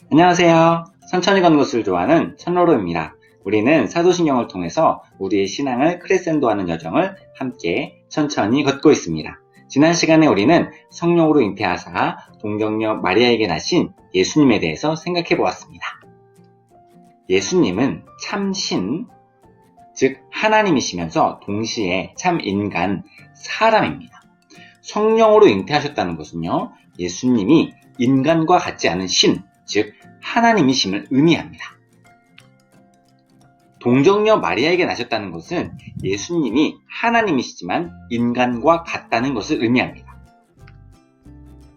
안녕하세요. 천천히 걷는 것을 좋아하는 천로로입니다. 우리는 사도신경을 통해서 우리의 신앙을 크레센도하는 여정을 함께 천천히 걷고 있습니다. 지난 시간에 우리는 성령으로 잉태하사 동정녀 마리아에게 나신 예수님에 대해서 생각해 보았습니다. 예수님은 참신, 즉 하나님이시면서 동시에 참인간, 사람입니다. 성령으로 잉태하셨다는 것은요, 예수님이 인간과 같지 않은 신, 즉 하나님이심을 의미합니다. 동정녀 마리아에게 나셨다는 것은 예수님이 하나님이시지만 인간과 같다는 것을 의미합니다.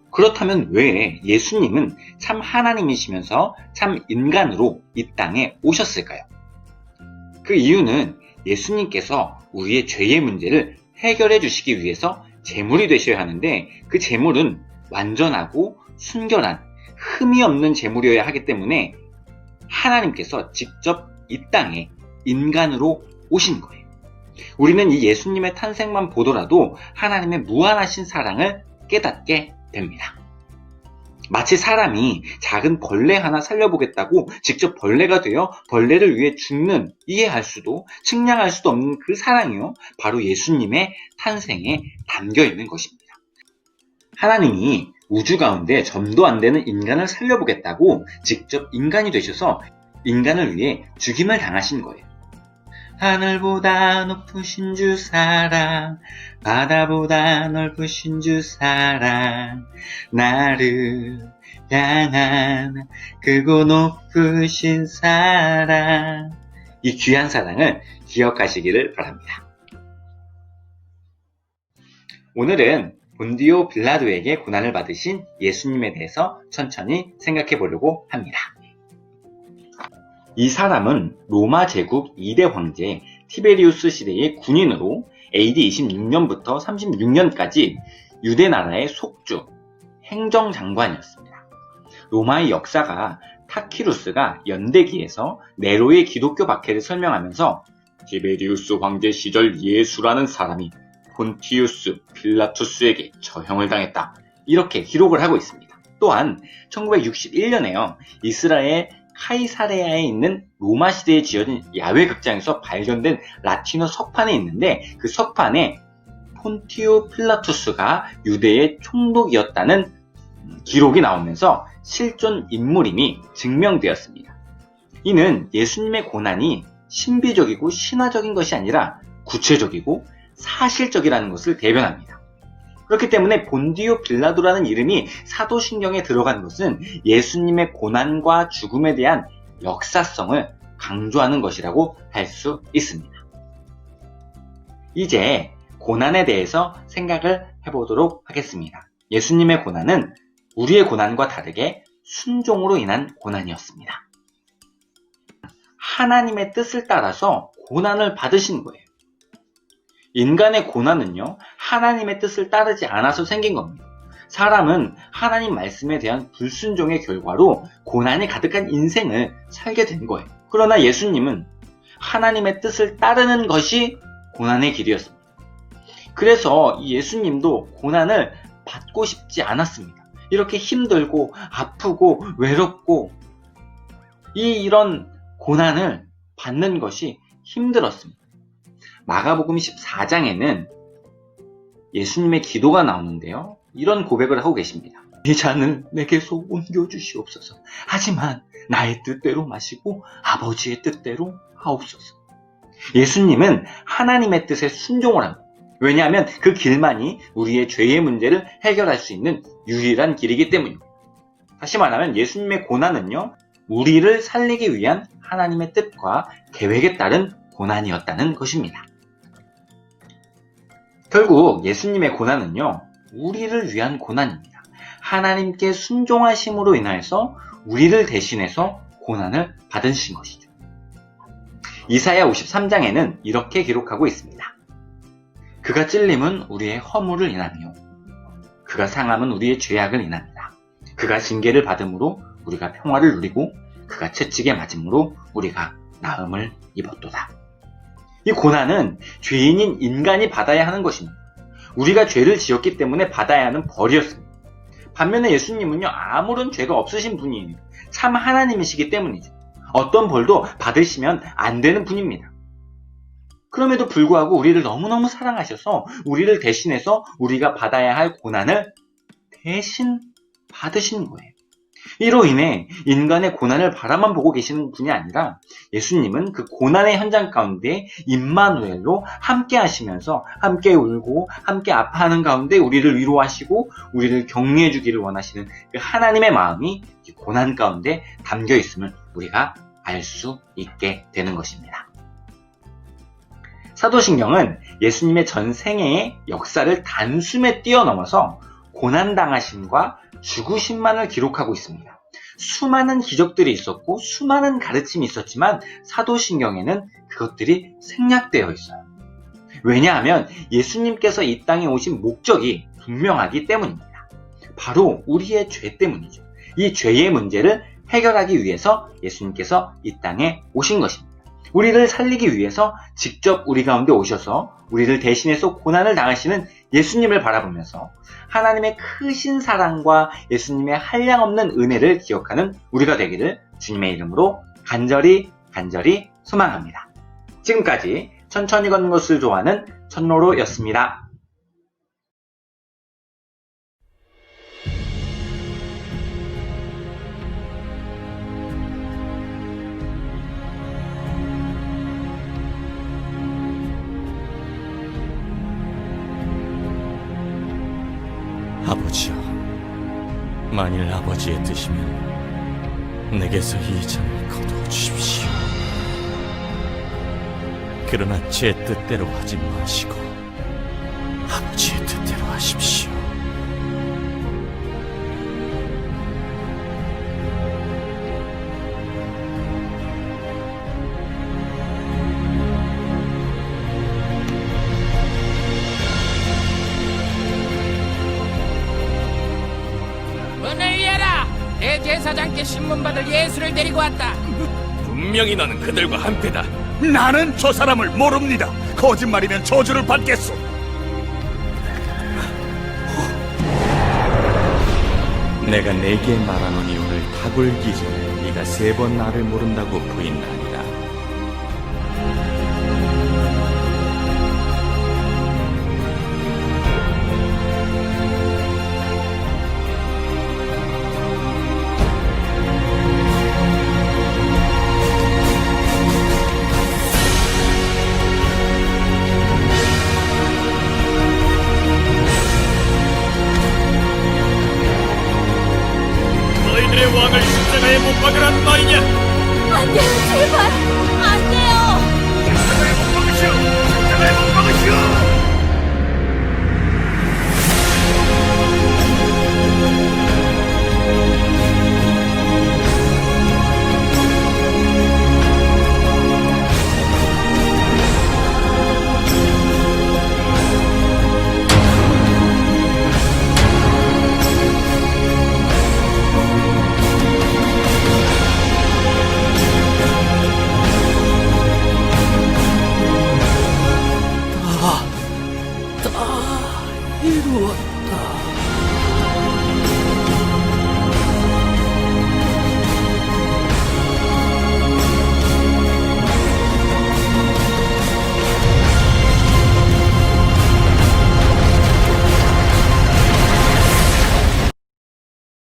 그렇다면 왜 예수님은 참 하나님이시면서 참 인간으로 이 땅에 오셨을까요? 그 이유는 예수님께서 우리의 죄의 문제를 해결해 주시기 위해서 제물이 되셔야 하는데, 그 제물은 완전하고 순결한 흠이 없는 제물이어야 하기 때문에 하나님께서 직접 이 땅에 인간으로 오신 거예요. 우리는 이 예수님의 탄생만 보더라도 하나님의 무한하신 사랑을 깨닫게 됩니다. 마치 사람이 작은 벌레 하나 살려보겠다고 직접 벌레가 되어 벌레를 위해 죽는, 이해할 수도 측량할 수도 없는 그 사랑이요, 바로 예수님의 탄생에 담겨 있는 것입니다. 하나님이 우주 가운데 점도 안 되는 인간을 살려보겠다고 직접 인간이 되셔서 인간을 위해 죽임을 당하신 거예요. 하늘보다 높으신 주 사랑, 바다보다 넓으신 주 사랑, 나를 향한 크고 높으신 사랑, 이 귀한 사랑을 기억하시기를 바랍니다. 오늘은 본디오 빌라도에게 고난을 받으신 예수님에 대해서 천천히 생각해 보려고 합니다. 이 사람은 로마 제국 2대 황제 티베리우스 시대의 군인으로 AD 26년부터 36년까지 유대 나라의 속주, 행정장관이었습니다. 로마의 역사가 타키루스가 연대기에서 네로의 기독교 박해를 설명하면서 티베리우스 황제 시절 예수라는 사람이 폰티우스 필라투스에게 처형을 당했다, 이렇게 기록을 하고 있습니다. 또한 1961년에요, 이스라엘 카이사레아에 있는 로마 시대에 지어진 야외 극장에서 발견된 라틴어 석판이 있는데, 그 석판에 폰티우 필라투스가 유대의 총독이었다는 기록이 나오면서 실존 인물임이 증명되었습니다. 이는 예수님의 고난이 신비적이고 신화적인 것이 아니라 구체적이고 사실적이라는 것을 대변합니다. 그렇기 때문에 본디오 빌라도라는 이름이 사도신경에 들어간 것은 예수님의 고난과 죽음에 대한 역사성을 강조하는 것이라고 할 수 있습니다. 이제 고난에 대해서 생각을 해보도록 하겠습니다. 예수님의 고난은 우리의 고난과 다르게 순종으로 인한 고난이었습니다. 하나님의 뜻을 따라서 고난을 받으신 거예요. 인간의 고난은요, 하나님의 뜻을 따르지 않아서 생긴 겁니다. 사람은 하나님 말씀에 대한 불순종의 결과로 고난이 가득한 인생을 살게 된 거예요. 그러나 예수님은 하나님의 뜻을 따르는 것이 고난의 길이었습니다. 그래서 예수님도 고난을 받고 싶지 않았습니다. 이렇게 힘들고 아프고 외롭고 이런 고난을 받는 것이 힘들었습니다. 마가복음 14장에는 예수님의 기도가 나오는데요, 이런 고백을 하고 계십니다. 이 잔을 내게서 옮겨주시옵소서. 하지만 나의 뜻대로 마시고 아버지의 뜻대로 하옵소서. 예수님은 하나님의 뜻에 순종을 합니다. 왜냐하면 그 길만이 우리의 죄의 문제를 해결할 수 있는 유일한 길이기 때문입니다. 다시 말하면 예수님의 고난은요, 우리를 살리기 위한 하나님의 뜻과 계획에 따른 고난이었다는 것입니다. 결국 예수님의 고난은요, 우리를 위한 고난입니다. 하나님께 순종하심으로 인하여서 우리를 대신해서 고난을 받으신 것이죠. 이사야 53장에는 이렇게 기록하고 있습니다. 그가 찔림은 우리의 허물을 인하며 그가 상함은 우리의 죄악을 인합니다. 그가 징계를 받음으로 우리가 평화를 누리고 그가 채찍에 맞음으로 우리가 나음을 입었도다. 이 고난은 죄인인 인간이 받아야 하는 것입니다. 우리가 죄를 지었기 때문에 받아야 하는 벌이었습니다. 반면에 예수님은요, 아무런 죄가 없으신 분이에요. 참 하나님이시기 때문이죠. 어떤 벌도 받으시면 안 되는 분입니다. 그럼에도 불구하고 우리를 너무너무 사랑하셔서 우리를 대신해서 우리가 받아야 할 고난을 대신 받으신 거예요. 이로 인해 인간의 고난을 바라만 보고 계시는 분이 아니라 예수님은 그 고난의 현장 가운데 임마누엘로 함께 하시면서 함께 울고 함께 아파하는 가운데 우리를 위로하시고 우리를 격려해 주기를 원하시는 그 하나님의 마음이 고난 가운데 담겨 있음을 우리가 알 수 있게 되는 것입니다. 사도신경은 예수님의 전 생애의 역사를 단숨에 뛰어넘어서 고난당하심과 죽으심만을 기록하고 있습니다. 수많은 기적들이 있었고 수많은 가르침이 있었지만 사도신경에는 그것들이 생략되어 있어요. 왜냐하면 예수님께서 이 땅에 오신 목적이 분명하기 때문입니다. 바로 우리의 죄 때문이죠. 이 죄의 문제를 해결하기 위해서 예수님께서 이 땅에 오신 것입니다. 우리를 살리기 위해서 직접 우리 가운데 오셔서 우리를 대신해서 고난을 당하시는 예수님을 바라보면서 하나님의 크신 사랑과 예수님의 한량없는 은혜를 기억하는 우리가 되기를 주님의 이름으로 간절히 소망합니다. 지금까지 천천히 걷는 것을 좋아하는 천로로였습니다. 아버지여, 만일 아버지의 뜻이면 내게서 이 잔을 거두어 주십시오. 그러나 제 뜻대로 하지 마시고 아버지의 뜻대로 하십시오. 문을 열어! 대제사장께 신문받을 예수를 데리고 왔다. 분명히 너는 그들과 한패다. 나는 저 사람을 모릅니다. 거짓말이면 저주를 받겠소. 내가 네게 말하노니 오늘 닭울기 전에 네가 3번 나를 모른다고 부인하니라. 너희들의 왕을 십자가에 못 박으란 말이냐? 안 돼요, 제발! 안 돼요! 십자가에 못 박으시오! 십자가에 못 박으시오!